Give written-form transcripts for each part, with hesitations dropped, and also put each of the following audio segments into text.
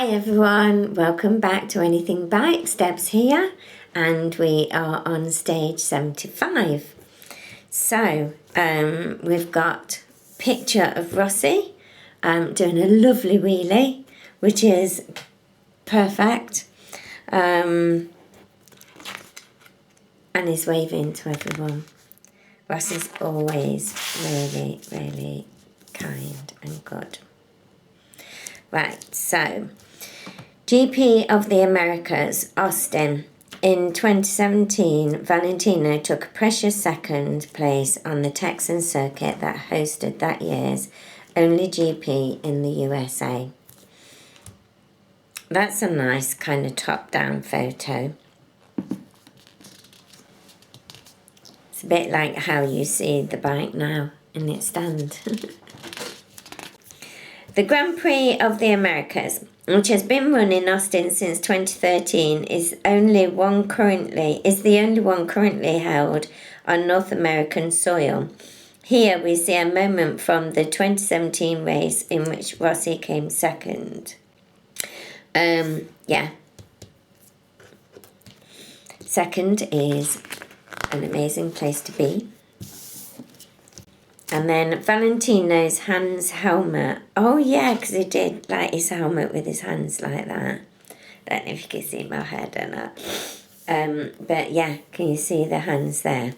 Hi everyone, welcome back to Anything Bikes. Deb's here and we are on stage 75. So we've got picture of Rossi doing a lovely wheelie, which is perfect, and he's waving to everyone. Rossi's always really, really kind and good. Right, so GP of the Americas, Austin. In 2017, Valentino took a precious second place on the Texan circuit that hosted that year's only GP in the USA. That's a nice kind of top-down photo. It's a bit like how you see the bike now in its stand. The Grand Prix of the Americas, which has been run in Austin since 2013, is the only one currently held on North American soil. Here we see a moment from the 2017 race in which Rossi came second. Second is an amazing place to be. And then Valentino's hands helmet. Oh yeah, because he did like his helmet with his hands like that. Don't know if you can see my head or not. But yeah, can you see the hands there?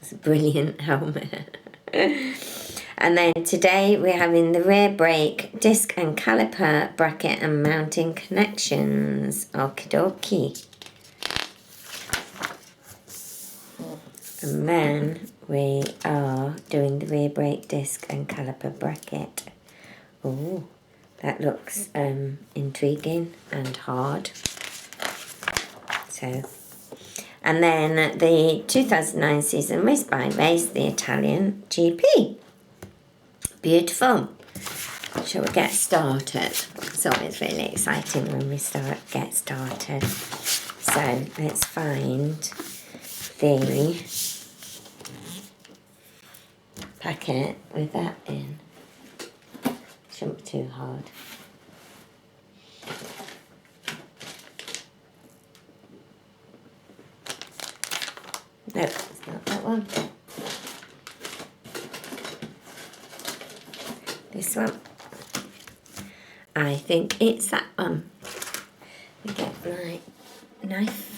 It's a brilliant helmet. And then today we're having the rear brake, disc and caliper, bracket and mounting connections. Okie dokie. And then we are doing the rear brake disc and caliper bracket. Oh, that looks intriguing and hard. So, and then the 2009 season race by race, the Italian GP. Beautiful. Shall we get started? It's always really exciting when we get started. So let's find the packet with that in. Shouldn't be too hard. No, it's not that one. This one. I think it's that one. We get my knife.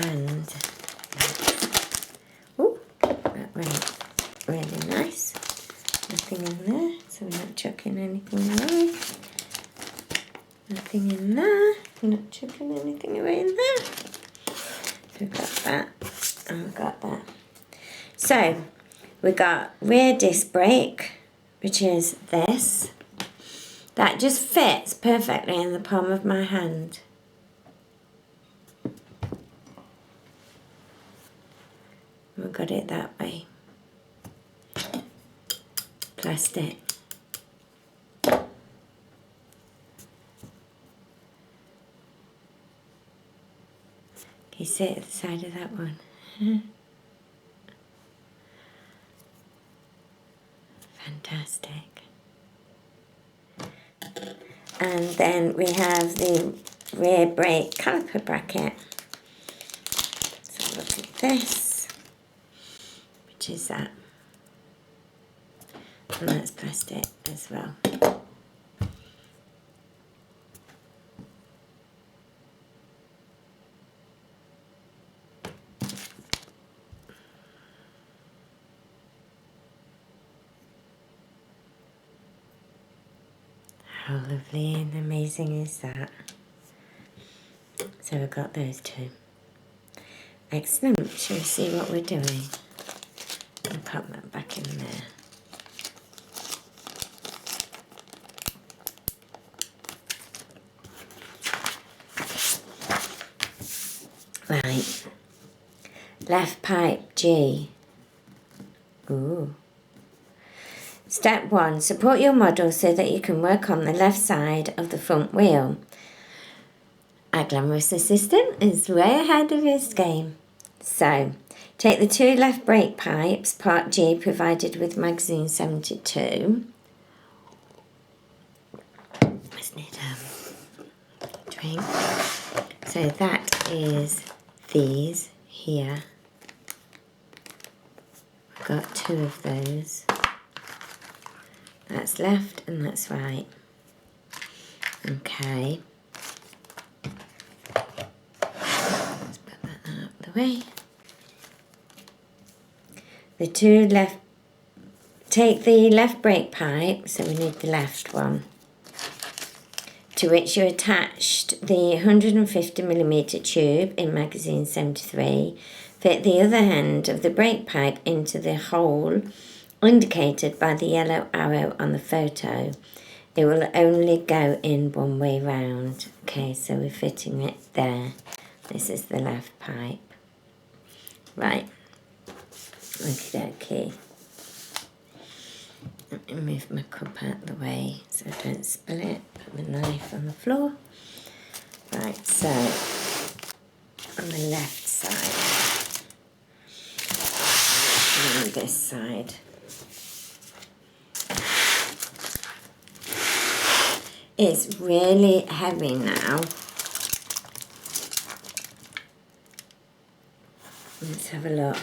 And that went really nice. Nothing in there, so we're not chucking anything away. Nothing in there, we're not chucking anything away in there. So we've got that, and we've got that. So we got rear disc brake, which is this. That just fits perfectly in the palm of my hand. We got it that way. Plastic. Can you see it at the side of that one? Fantastic. And then we have the rear brake caliper bracket. So look at this. Which is that, and that's plastic as well. How lovely and amazing is that? So we've got those two. Excellent. Shall we see what we're doing? I'll pop that back in there. Right. Left pipe G. Ooh. Step 1. Support your model so that you can work on the left side of the front wheel. Our glamorous assistant is way ahead of his game. So, Take the 2 left brake pipes, part G, provided with magazine 72. Just need a drink. So that is these here. I've got 2 of those. That's left and that's right. Okay. Let's put that out of the way. The 2 left, take the left brake pipe, so we need the left one, to which you attached the 150mm tube in magazine 73. Fit the other end of the brake pipe into the hole indicated by the yellow arrow on the photo. It will only go in one way round. Okay, so we're fitting it there. This is the left pipe. Right. Okie dokie. Let me move my cup out of the way so I don't spill it. Put my knife on the floor. Right, so on the left side, and on this side. It's really heavy now. Let's have a look.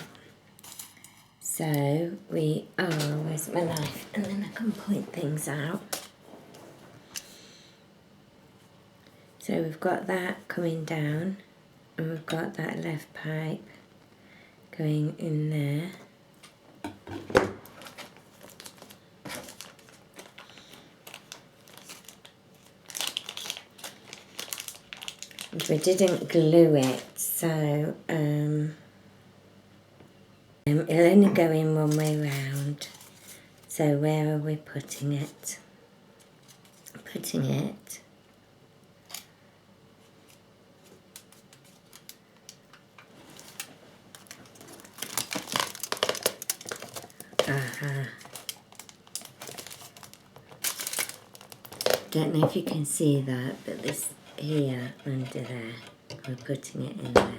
So we are, where's my knife? And then I can point things out. So we've got that coming down, and we've got that left pipe going in there. And we didn't glue it, so it'll only go in one way round. So where are we putting it? Putting it don't know if you can see that, but this here under there, we're putting it in there.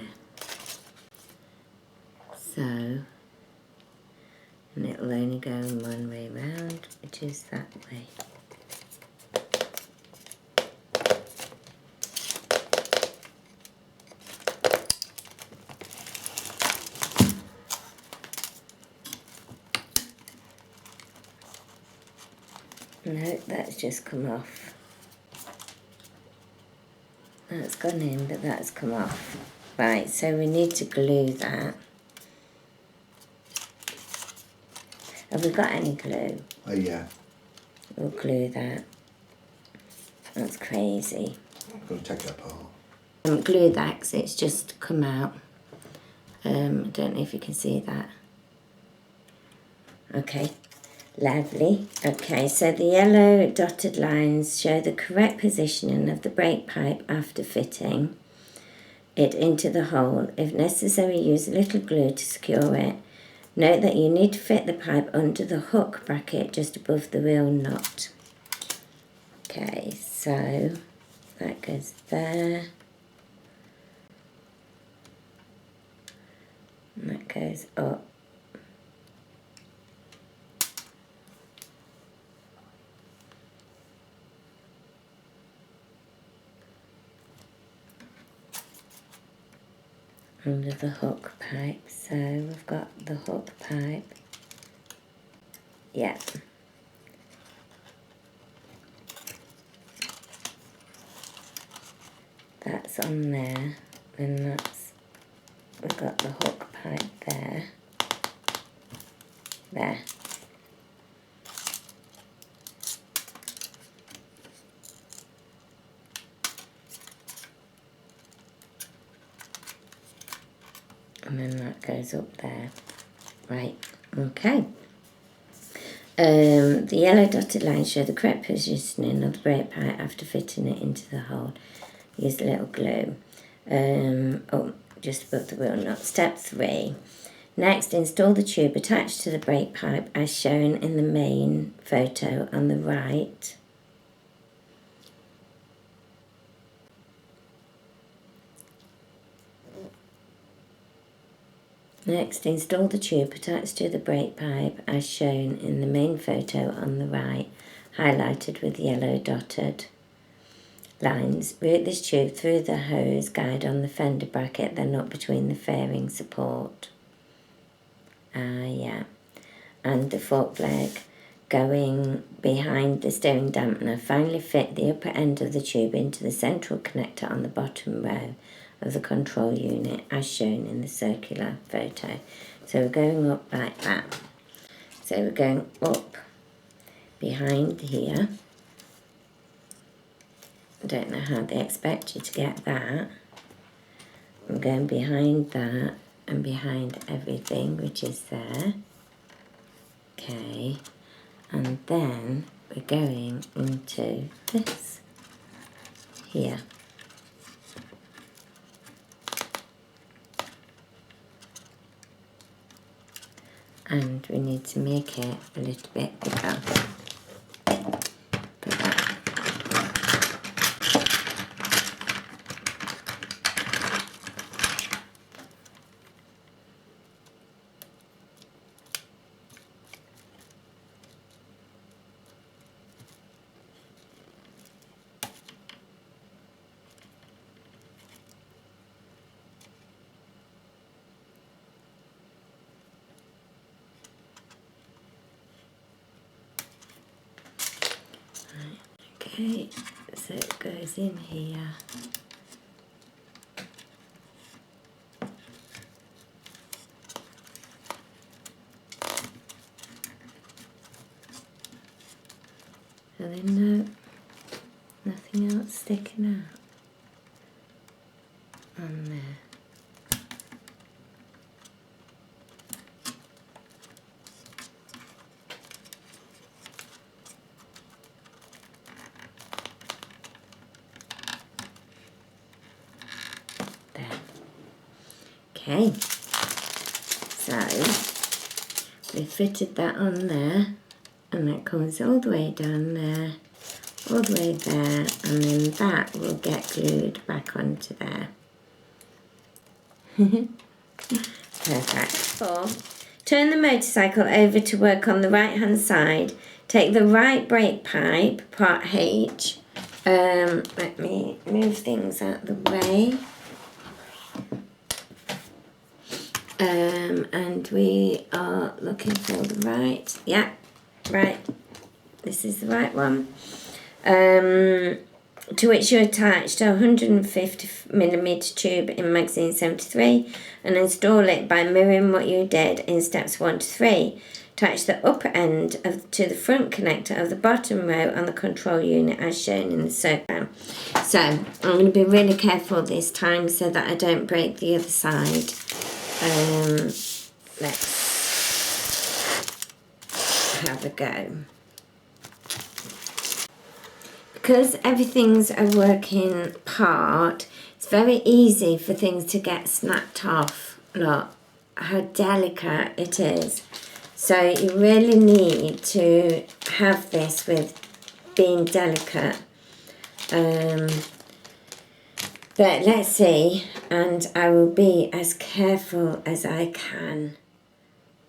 So, and it'll only go in one way round, which is that way. No, that's just come off. That's gone in, but that's come off. Right, so we need to glue that. Have we got any glue? Oh, yeah. We'll glue that. That's crazy. I'm going to take that apart. Glue that because it's just come out. I don't know if you can see that. Okay. Lovely. Okay, so the yellow dotted lines show the correct positioning of the brake pipe after fitting it into the hole. If necessary, use a little glue to secure it. Note that you need to fit the pipe under the hook bracket just above the wheel nut. Okay, so that goes there. And that goes up. Under the hook pipe, so we've got the hook pipe, yeah, that's on there, and that's, we've got the hook pipe there, and then that goes up there. Right, okay. The yellow dotted lines show the correct positioning of the brake pipe after fitting it into the hole. Use a little glue. Just above the wheel nut. Step 3. Next, install the tube attached to the brake pipe as shown in the main photo on the right. Next, install the tube attached to the brake pipe as shown in the main photo on the right, highlighted with yellow dotted lines. Route this tube through the hose guide on the fender bracket, then up between the fairing support. Yeah. And the fork leg going behind the steering dampener. Finally fit the upper end of the tube into the central connector on the bottom row of the control unit as shown in the circular photo. So we're going up like that. So we're going up behind here. I don't know how they expect you to get that. I'm going behind that and behind everything which is there. Okay, and then we're going into this here. And we need to make it a little bit bigger. Okay, so it goes in here. And then nothing else sticking out on there. Okay, so we fitted that on there, and that comes all the way down there, all the way there, and then that will get glued back onto there. Perfect. 4. Turn the motorcycle over to work on the right hand side. Take the right brake pipe, part H. Let me move things out of the way. And we are looking for the right, yeah, right, this is the right one, to which you attached a 150mm tube in magazine 73 and install it by mirroring what you did in steps 1 to 3. Attach the upper end to the front connector of the bottom row on the control unit as shown in the circle. So I'm going to be really careful this time so that I don't break the other side. Let's have a go. Because everything's a working part, it's very easy for things to get snapped off. Look how delicate it is. So you really need to have this with being delicate. But let's see, and I will be as careful as I can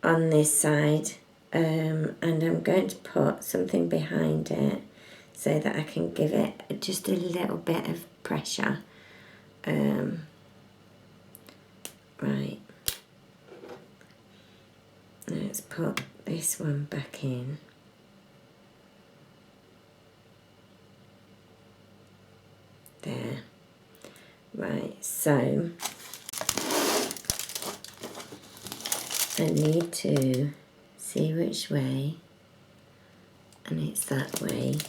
on this side, and I'm going to put something behind it so that I can give it just a little bit of pressure. Right, let's put this one back in. There. Right, so I need to see which way, and it's that way,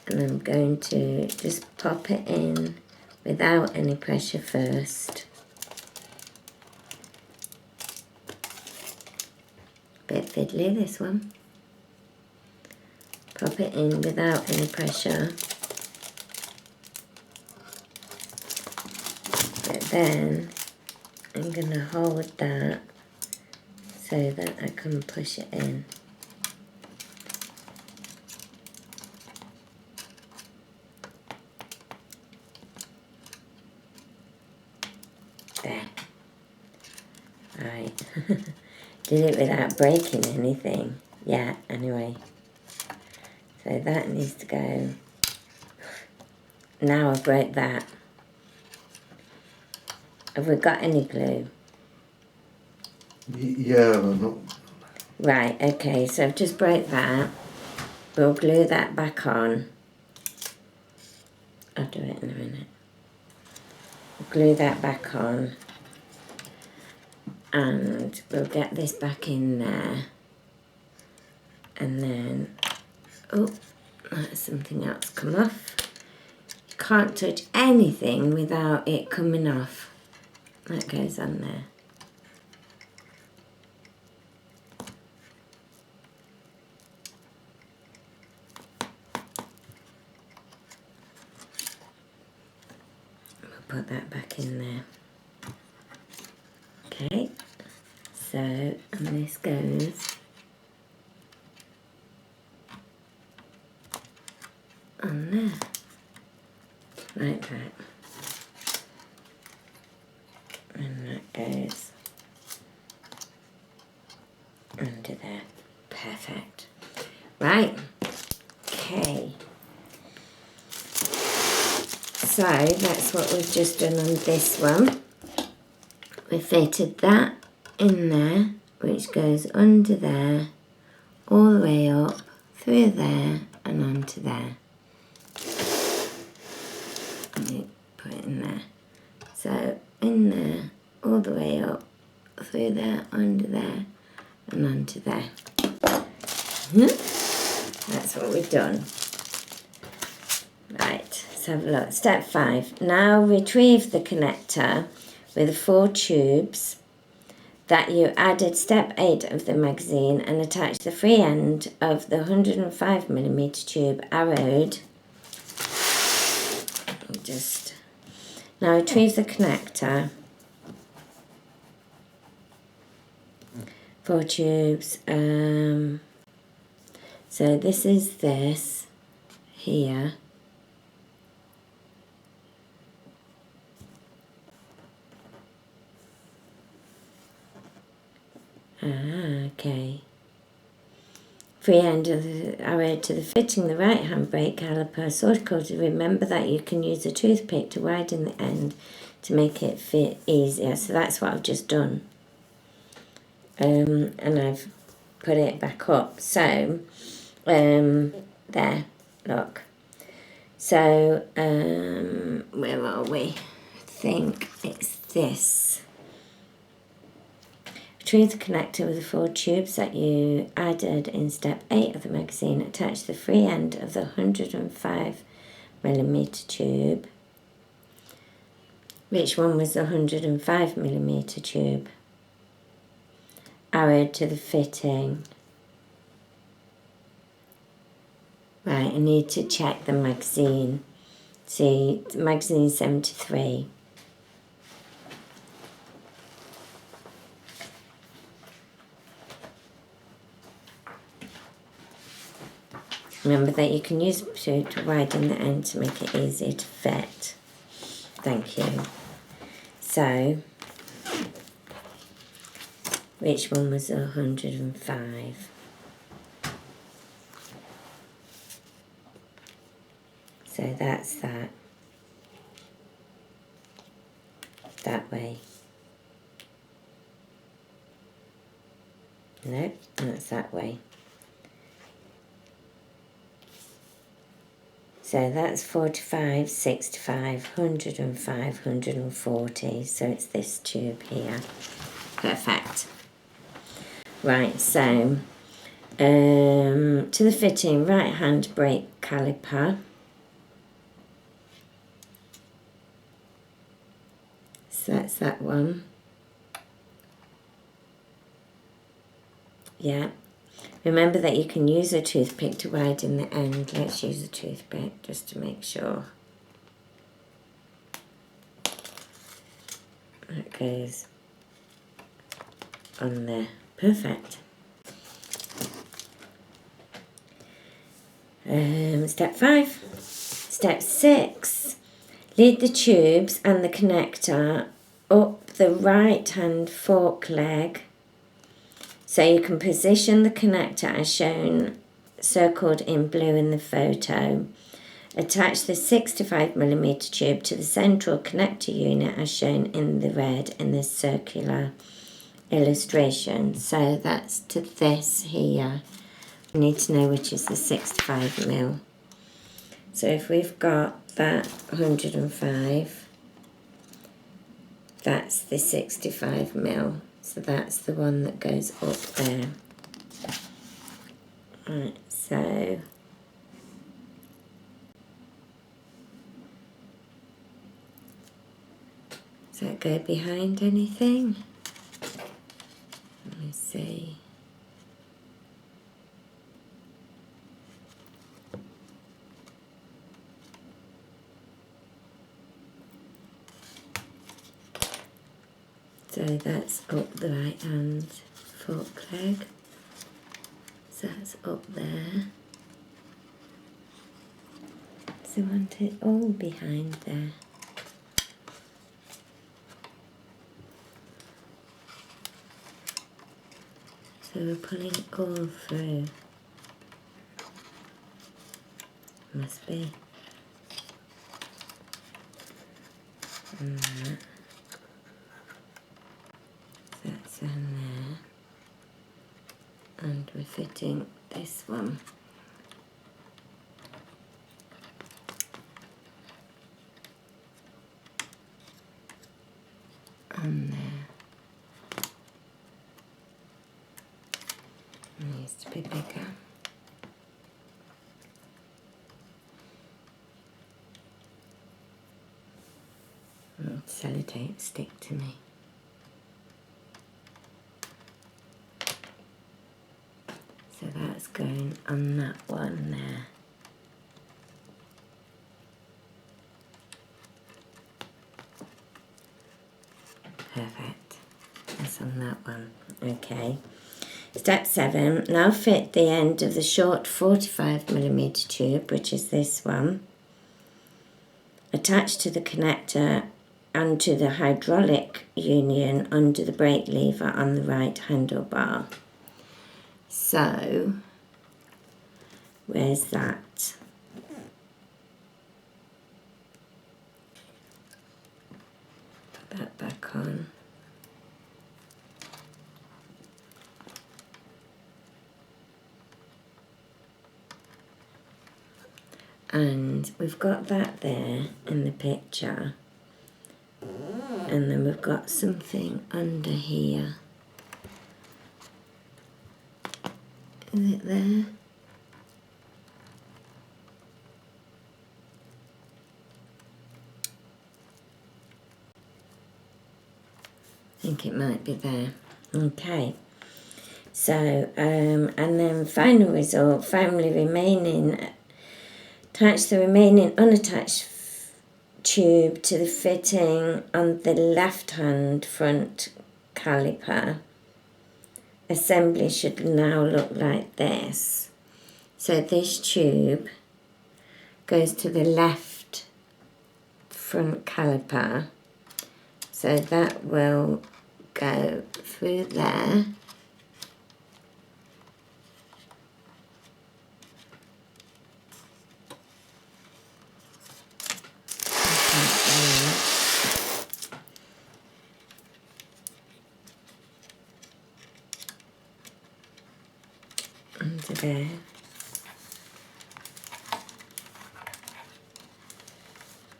and I'm going to just pop it in without any pressure first. Bit fiddly this one. Pop it in without any pressure. But then I'm going to hold that so that I can push it in. There. Right. Did it without breaking anything. Yeah, anyway. So that needs to go. Now I've broke that. Have we got any glue? Yeah, but not. Right, okay, so I've just broke that. We'll glue that back on. I'll do it in a minute. We'll glue that back on. And we'll get this back in there. And then, oh, that's something else come off. You can't touch anything without it coming off. That goes on there. We'll put that back in there. Okay, so, and this goes on there, like that. And that goes under there. Perfect. Right, okay. So that's what we've just done on this one. We fitted that in there, which goes under there, all the way up, through there and onto there. Let me put it in there. So in there, all the way up, through there, under there and onto there. That's what we've done. Right, let's have a look. Step 5. Now retrieve the connector with the 4 tubes that you added step 8 of the magazine and attach the free end of the 105mm tube arrowed. Now retrieve the connector. 4 tubes. So this is this here. Okay. Free end of the arrow to the fitting the right hand brake caliper. Source code. Remember that you can use a toothpick to widen the end to make it fit easier. So that's what I've just done. And I've put it back up. So, there, look. So, where are we? I think it's this. Retrieve the connector with the 4 tubes that you added in step 8 of the magazine. Attach the free end of the 105mm tube. Which one was the 105mm tube? Arrowed to the fitting. Right, I need to check the magazine. See, the magazine 73. Remember that you can use to widen the end to make it easier to fit. Thank you. So, which one was 105? So that's that. That way. No, that's that way. So that's 45, 65, 105, 140. So it's this tube here. Perfect. Right, so to the fitting, right hand brake caliper. So that's that one. Yeah. Remember that you can use a toothpick to widen the end. Let's use a toothpick just to make sure. That goes on there. Perfect. Step 5. Step 6. Lead the tubes and the connector up the right hand fork leg, so you can position the connector as shown, circled in blue in the photo. Attach the 65mm tube to the central connector unit as shown in the red in this circular illustration. So that's to this here. We need to know which is the 65mm. So if we've got that 105, that's the 65mm. So that's the one that goes up there. Right, so does that go behind anything? Let me see. So that's up the right hand fork leg. So that's up there. So I want it all behind there. So we're pulling it all through. Must be. And that. That's in there. And we're fitting this one. On there. It needs to be bigger. Sellotape stick to me. So that's going on that one there. Perfect. That's on that one. Okay. Step 7. Now fit the end of the short 45mm tube, which is this one, attached to the connector and to the hydraulic union under the brake lever on the right handlebar. So, where's that? Put that back on. And we've got that there in the picture. And then we've got something under here. Is it there? I think it might be there. Okay. So, and then final result, finally remaining, attach the remaining unattached tube to the fitting on the left hand front caliper. Assembly should now look like this. So this tube goes to the left front caliper. So that will go through there. Under there.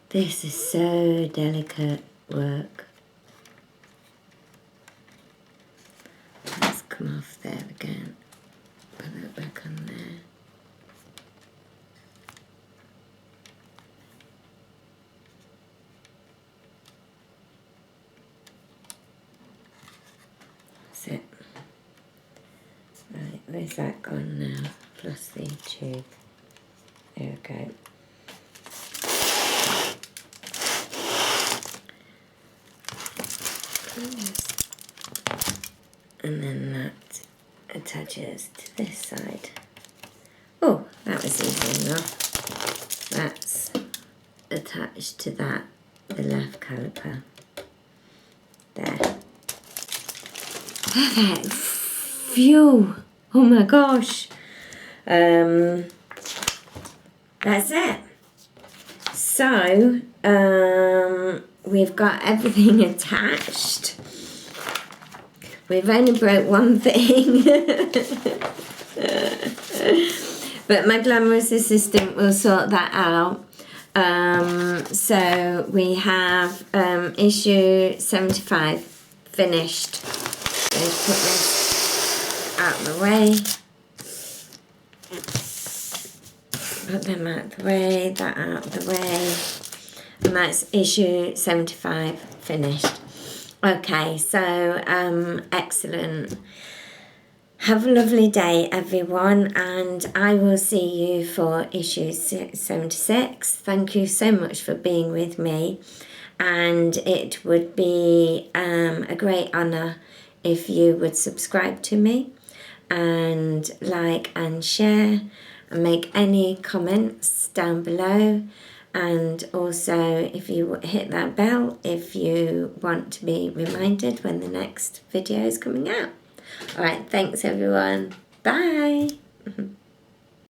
This is so delicate work. Let's come off there again. Put that back on there. That's it. Right, where's that gone now? Plus the tube. There we go. And then that attaches to this side. Oh, that was easy enough. That's attached to that, the left caliper. Perfect. Phew. Oh my gosh. That's it. So, we've got everything attached. We've only broke one thing. But my glamorous assistant will sort that out. So we have issue 75 finished. Let's put this out of the way. Put them out of the way, that out of the way. And that's issue 75 finished. Okay, so excellent. Have a lovely day, everyone, and I will see you for issue 76. Thank you so much for being with me, and it would be a great honour if you would subscribe to me and like and share and make any comments down below. And also, if you hit that bell if you want to be reminded when the next video is coming out. Alright, thanks everyone. Bye.